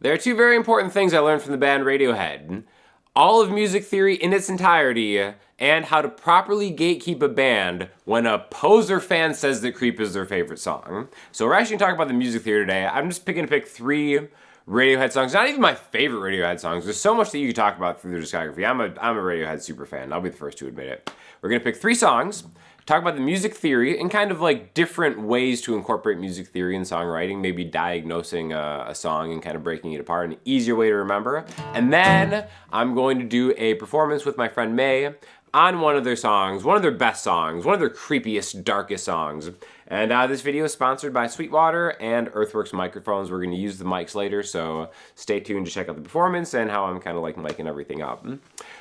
There are two very important things I learned from the band Radiohead. All of music theory in its entirety, and how to properly gatekeep a band when a poser fan says that Creep is their favorite song. So we're actually talking about the music theory today. I'm just picking to pick three Radiohead songs. Not even my favorite Radiohead songs. There's so much that you can talk about through their discography. I'm a Radiohead super fan. I'll be the first to admit it. We're going to pick three songs, talk about the music theory and kind of like different ways to incorporate music theory in songwriting, maybe diagnosing a song and kind of breaking it apart, an easier way to remember. And then I'm going to do a performance with my friend May on one of their songs, one of their best songs, one of their creepiest, darkest songs. And this video is sponsored by Sweetwater and Earthworks microphones. We're going to use the mics later, so stay tuned to check out the performance and how I'm kind of like miking everything up.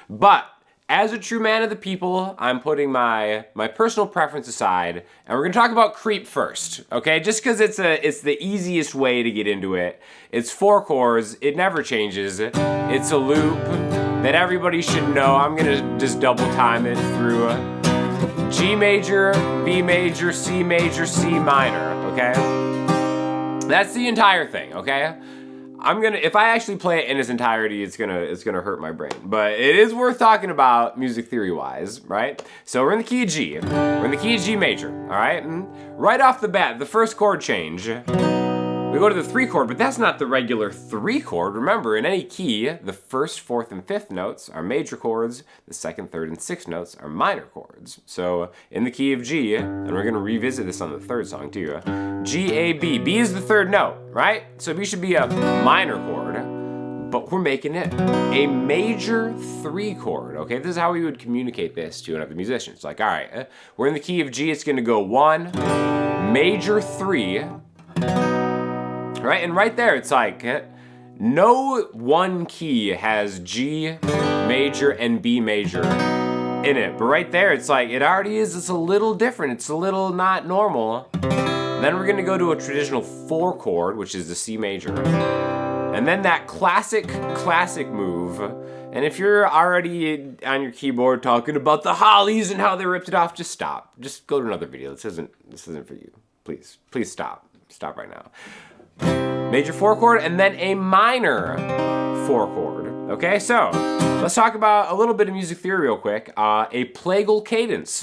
But as a true man of the people, I'm putting my personal preference aside, and we're gonna talk about Creep first, okay? Just because it's the easiest way to get into it. It's 4 chords, it never changes. It's a loop that everybody should know. I'm gonna just double time it through G major, B major, C C minor, okay? That's the entire thing, okay? If I actually play it in its entirety, it's gonna hurt my brain. But it is worth talking about music theory wise, right? So we're in the key of G. We're in the key of G major, all right? And right off the bat, the first chord change, we go to the 3 chord, but that's not the regular 3 chord. Remember, in any key, the 1st, 4th, and 5th notes are major chords. The 2nd, 3rd, and 6th notes are minor chords. So in the key of G, and we're gonna revisit this on the 3rd song too, G, A, B. B is the 3rd note, right? So B should be a minor chord, but we're making it a major 3 chord, okay? This is how we would communicate this to another musician. It's like, all right, we're in the key of G, it's gonna go 1, major 3, right? And right there, it's like, no one key has G major and B major in it. But right there, it's like, it already is, it's a little different. It's a little not normal. Then we're gonna go to a traditional 4 chord, which is the C major. And then that classic move. And if you're already on your keyboard talking about the Hollies and how they ripped it off, just stop. Just go to another video. This isn't for you. Please stop. Stop right now. Major 4 chord and then a minor 4 chord. Okay, so let's talk about a little bit of music theory real quick. A plagal cadence.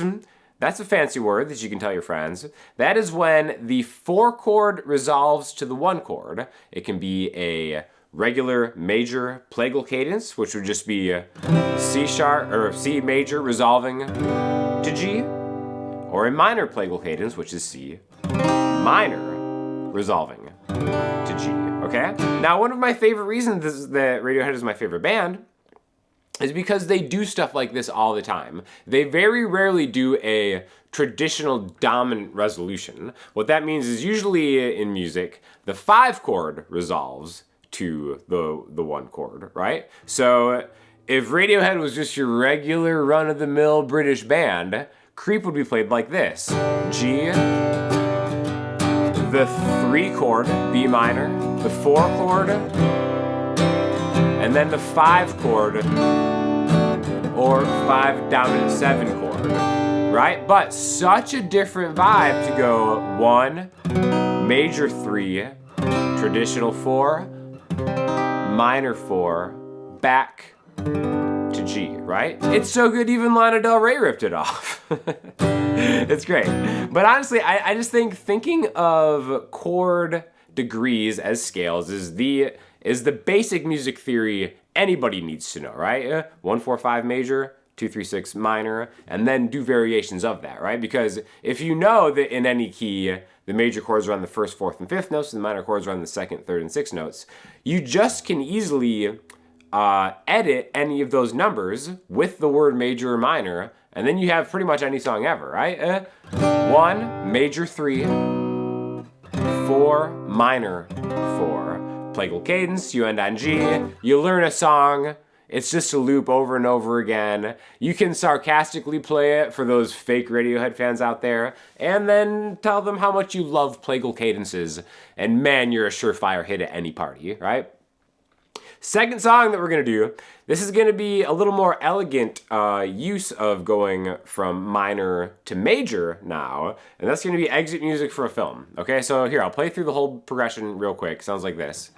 That's a fancy word that you can tell your friends. That is when the 4 chord resolves to the 1 chord. It can be a regular major plagal cadence, which would just be a C sharp or C major resolving to G, or a minor plagal cadence, which is C minor resolving to G, okay? Now, one of my favorite reasons that Radiohead is my favorite band is because they do stuff like this all the time. They very rarely do a traditional dominant resolution. What that means is usually in music, the 5 chord resolves to the 1 chord, right? So if Radiohead was just your regular run-of-the-mill British band, Creep would be played like this. G, the 3 chord, B minor, the 4 chord, and then the 5 chord, or 5 dominant 7 chord, right? But such a different vibe to go 1, major 3, traditional 4, minor 4, back to G, right? It's so good even Lana Del Rey ripped it off. It's great. But honestly, I just think thinking of chord degrees as scales is the basic music theory anybody needs to know, right? 1, 4, 5 major, 2, 3, 6 minor, and then do variations of that, right? Because if you know that in any key, the major chords are on the 1st, 4th, and 5th notes, and the minor chords are on the 2nd, 3rd, and 6th notes, you just can easily edit any of those numbers with the word major or minor, and then you have pretty much any song ever, right? 1, major 3, 4, minor 4. Plagal cadence, you end on G, you learn a song, it's just a loop over and over again. You can sarcastically play it for those fake Radiohead fans out there, and then tell them how much you love plagal cadences, and man, you're a surefire hit at any party, right? Second song that we're gonna do, this is gonna be a little more elegant use of going from minor to major now, and that's gonna be exit music for a film. Okay, so here, I'll play through the whole progression real quick. Sounds like this.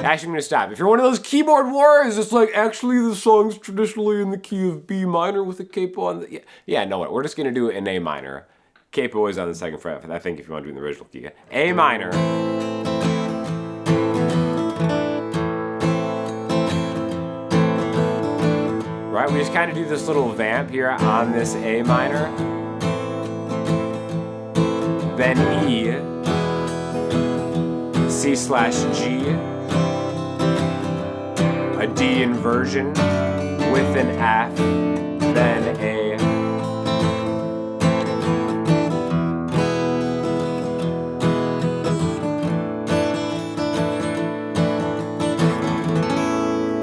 Actually, I'm gonna stop. If you're one of those keyboard warriors, it's like, actually the song's traditionally in the key of B minor with a capo on the... Yeah, no, we're just gonna do it in A minor. Capo is on the 2nd fret, I think, if you want to do it in the original key. A minor. Right, we just kind of do this little vamp here on this A minor. Then E, C/G, a D inversion with an F, then A.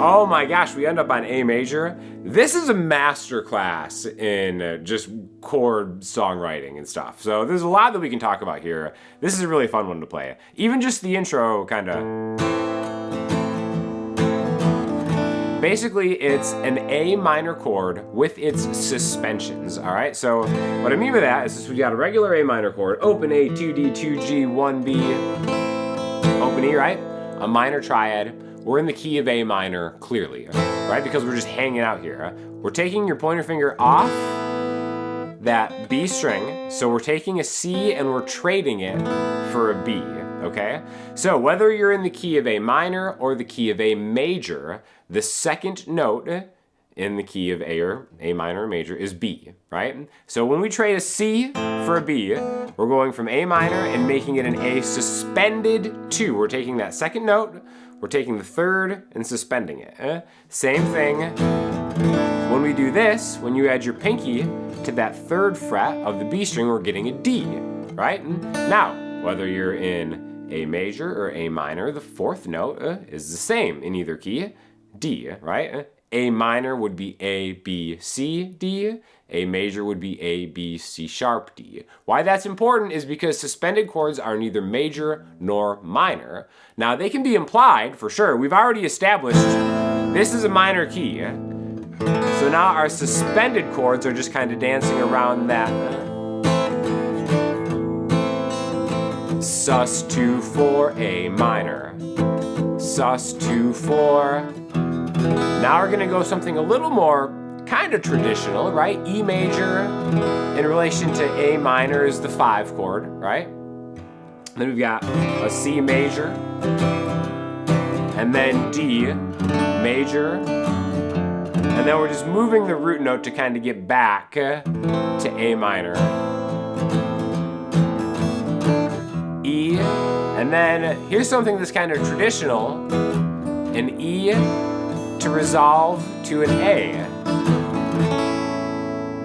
Oh my gosh, we end up on A major. This is a masterclass in just chord songwriting and stuff. So there's a lot that we can talk about here. This is a really fun one to play. Even just the intro kind of... Basically, it's an A minor chord with its suspensions, all right? So what I mean by that is we got a regular A minor chord, open A, 2D, 2G, 1B, open E, right? A minor triad. We're in the key of A minor, clearly, right? Because we're just hanging out here. We're taking your pointer finger off that B string, so we're taking a C and we're trading it for a B, okay? So whether you're in the key of A minor or the key of A major, the second note in the key of A or A minor or major is B, right? So when we trade a C for a B, we're going from A minor and making it an A suspended 2. We're taking that second note, we're taking the third and suspending it. Same thing when we do this, when you add your pinky to that 3rd fret of the B string, we're getting a D, right? Now, whether you're in A major or A minor, the 4th note is the same in either key, D, right? A minor would be A, B, C, D. A major would be A, B, C sharp, D. Why that's important is because suspended chords are neither major nor minor. Now they can be implied, for sure. We've already established this is a minor key. So now our suspended chords are just kind of dancing around that. Sus2 4, A minor. Sus2 4. Now we're gonna go something a little more kind of traditional, right? E major in relation to A minor is the 5 chord, right? Then we've got a C major, and then D major, and then we're just moving the root note to kind of get back to A minor. E, and then here's something that's kind of traditional, an E to resolve to an A.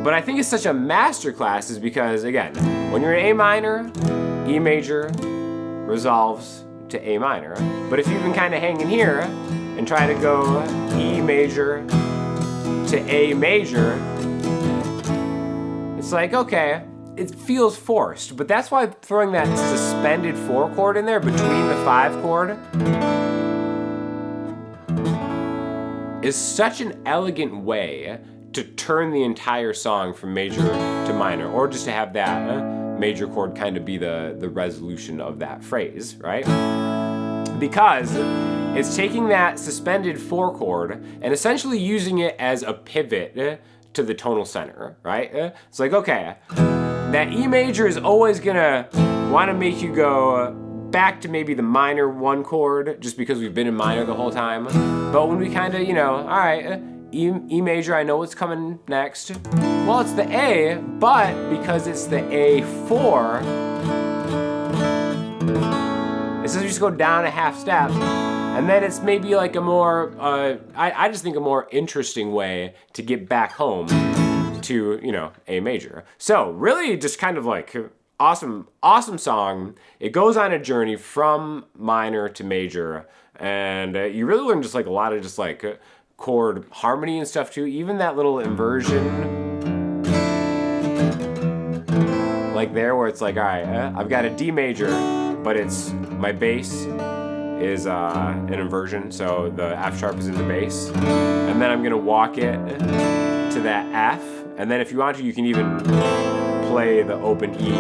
But I think it's such a masterclass is because, again, when you're in A minor, E major resolves to A minor. But if you've been kind of hanging here and try to go E major to A major, it's like, okay, it feels forced. But that's why throwing that suspended 4 chord in there between the 5 chord is such an elegant way to turn the entire song from major to minor, or just to have that major chord kind of be the resolution of that phrase, right? Because it's taking that suspended 4 chord and essentially using it as a pivot to the tonal center, right? It's like, okay, that E major is always gonna want to make you go back to maybe the minor 1 chord, just because we've been in minor the whole time. But when we kind of, all right, E major, I know what's coming next. Well, it's the A, but because it's the A4, it says we just go down a half step, and then it's maybe like a more, I just think a more interesting way to get back home to, A major. So really just kind of like awesome song. It goes on a journey from minor to major, and you really learn just like a lot of just like chord harmony and stuff too. Even that little inversion, like there, where it's like, all right, I've got a D major, but it's my bass is an inversion, so the F sharp is in the bass, and then I'm gonna walk it to that F, and then if you want to, you can even play the open E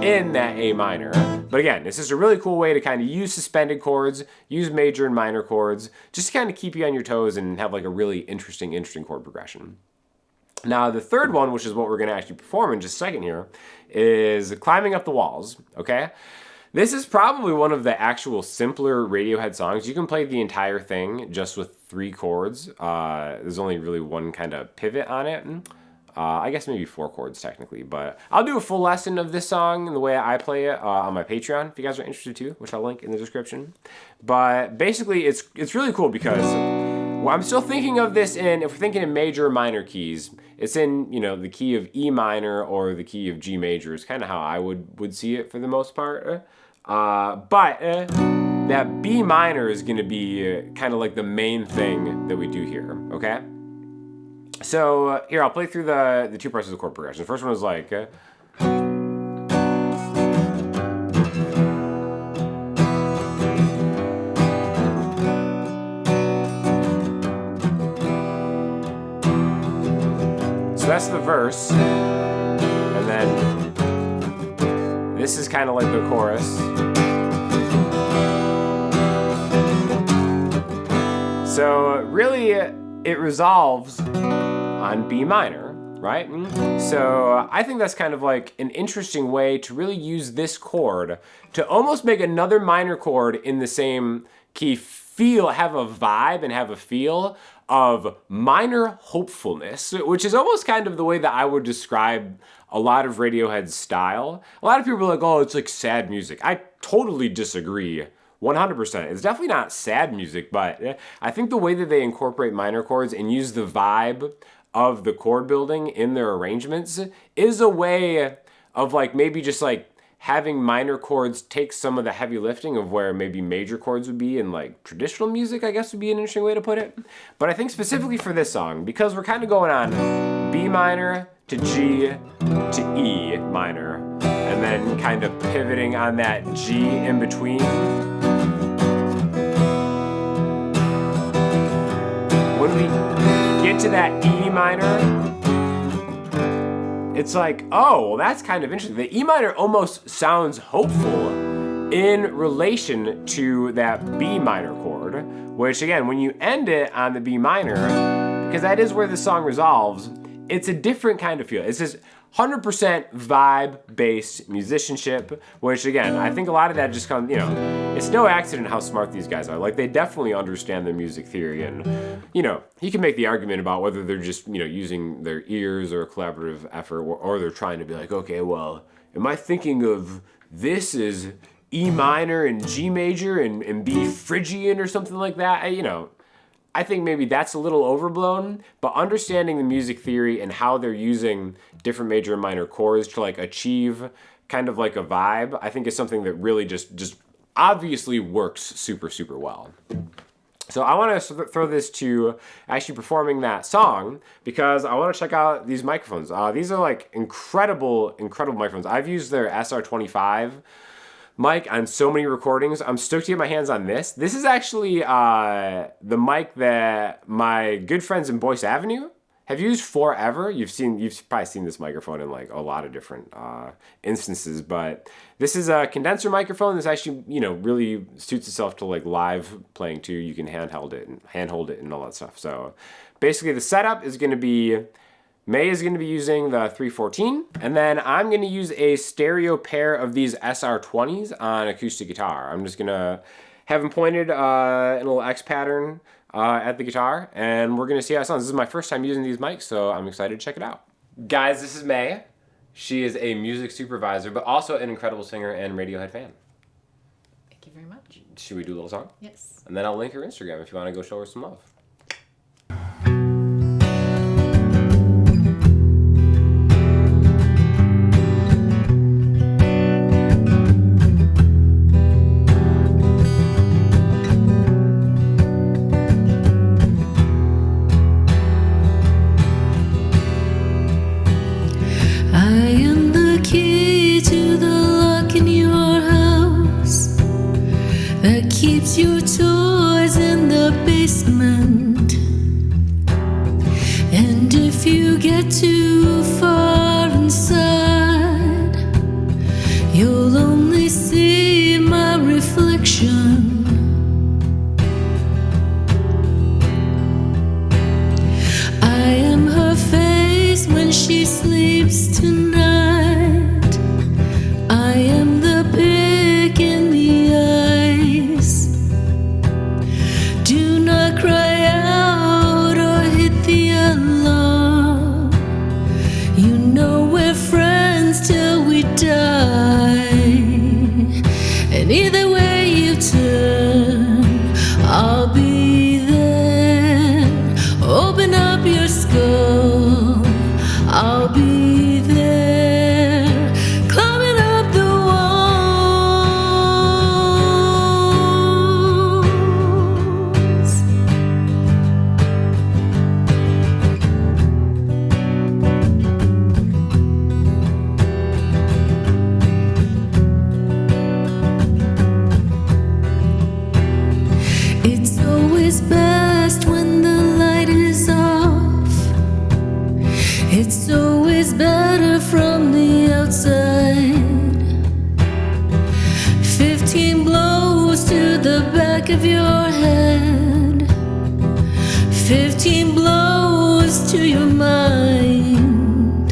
in that A minor. But again, this is a really cool way to kind of use suspended chords, use major and minor chords, just to kind of keep you on your toes and have like a really interesting chord progression. Now, the third one, which is what we're going to actually perform in just a second here, is Climbing Up the Walls, okay? This is probably one of the actual simpler Radiohead songs. You can play the entire thing just with 3 chords. There's only really one kind of pivot on it. I guess maybe 4 chords technically, but I'll do a full lesson of this song and the way I play it on my Patreon if you guys are interested too, which I'll link in the description. But basically, it's really cool because I'm still thinking of this if we're thinking in major or minor keys, it's in, the key of E minor or the key of G major is kind of how I would see it for the most part. But that B minor is going to be kind of like the main thing that we do here, okay? So here, I'll play through the 2 parts of the chord progression. The first one is like... So that's the verse, and then this is kind of like the chorus. So really, it resolves on B minor, right? So I think that's kind of like an interesting way to really use this chord to almost make another minor chord in the same key have a vibe and have a feel of minor hopefulness, which is almost kind of the way that I would describe a lot of Radiohead's style. A lot of people are like, oh, it's like sad music. I totally disagree. 100%. It's definitely not sad music, but I think the way that they incorporate minor chords and use the vibe of the chord building in their arrangements is a way of like maybe just like having minor chords take some of the heavy lifting of where maybe major chords would be in like traditional music, I guess would be an interesting way to put it. But I think specifically for this song, because we're kind of going on B minor to G to E minor, and then kind of pivoting on that G in between. When we get to that E minor, it's like, oh, well, that's kind of interesting. The E minor almost sounds hopeful in relation to that B minor chord, which again, when you end it on the B minor, because that is where the song resolves, it's a different kind of feel. It's this 100% vibe-based musicianship, which again, I think a lot of that just comes, it's no accident how smart these guys are. Like, they definitely understand their music theory, and, you can make the argument about whether they're just, using their ears or a collaborative effort, or they're trying to be like, okay, well, am I thinking of this as E minor and G major and B Phrygian or something like that? I think maybe that's a little overblown, but understanding the music theory and how they're using different major and minor chords to like achieve kind of like a vibe, I think is something that really just obviously works super, super well. So I want to throw this to actually performing that song because I want to check out these microphones. These are like incredible microphones. I've used their SR25 mic on so many recordings. I'm stoked to get my hands on this. This is actually the mic that my good friends in Boyce Avenue have used forever. You've probably seen this microphone in like a lot of different instances, but this is a condenser microphone. This actually, really suits itself to like live playing too. You can handhold it and all that stuff. So basically the setup is going to be May is going to be using the 314, and then I'm going to use a stereo pair of these SR20s on acoustic guitar. I'm just going to have them pointed in a little X pattern at the guitar, and we're going to see how it sounds. This is my first time using these mics, so I'm excited to check it out. Guys, this is May. She is a music supervisor, but also an incredible singer and Radiohead fan. Thank you very much. Should we do a little song? Yes. And then I'll link her Instagram if you want to go show her some love. Keeps your toys in the basement, and if you get too far inside, either way you turn, I'll be there. Open up your skull, I'll be there. Climbing up the walls. It's always best when the light is off. It's always better from the outside. 15 blows to the back of your head. 15 blows to your mind.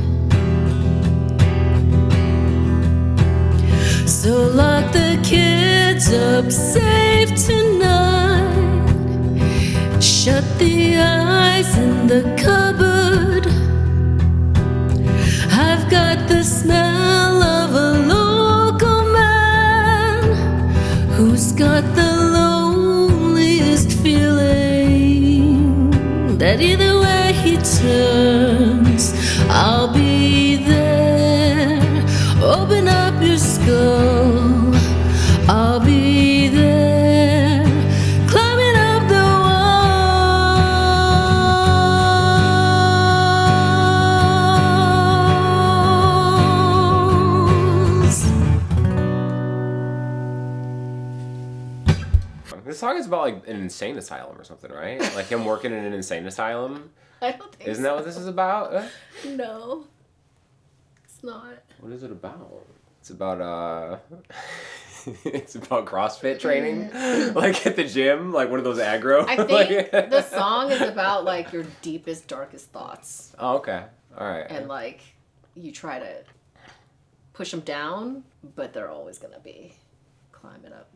So lock the kids up safe tonight. Shut the eyes in the cupboard. I've got the smell of a local man who's got the loneliest feeling. That either way he turns, I'll be there. Open up your skull, I'll be there. Climbing up the walls. This song is about like an insane asylum or something, right? Like him working in an insane asylum. I don't think Isn't that what this is about? No. It's not. What is it about? It's about it's about CrossFit training, like at the gym, like one of those aggro. I think the song is about like your deepest, darkest thoughts. Oh, okay, all right. And like you try to push them down, but they're always going to be climbing up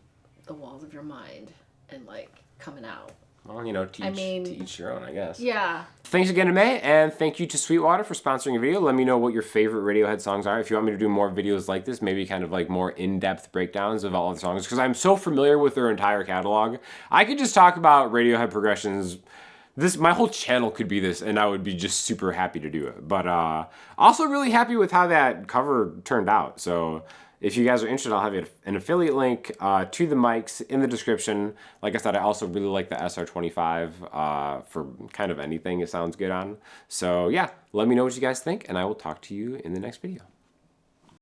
the walls of your mind and like coming out. Well, you know, to I mean- each your own, I guess. Yeah. Thanks again to May, and thank you to Sweetwater for sponsoring a video. Let me know what your favorite Radiohead songs are. If you want me to do more videos like this, maybe kind of like more in-depth breakdowns of all the songs, because I'm so familiar with their entire catalog. I could just talk about Radiohead progressions. My whole channel could be this, and I would be just super happy to do it. But also really happy with how that cover turned out. So if you guys are interested, I'll have an affiliate link to the mics in the description. Like I said, I also really like the SR25 for kind of anything it sounds good on. So yeah, let me know what you guys think, and I will talk to you in the next video.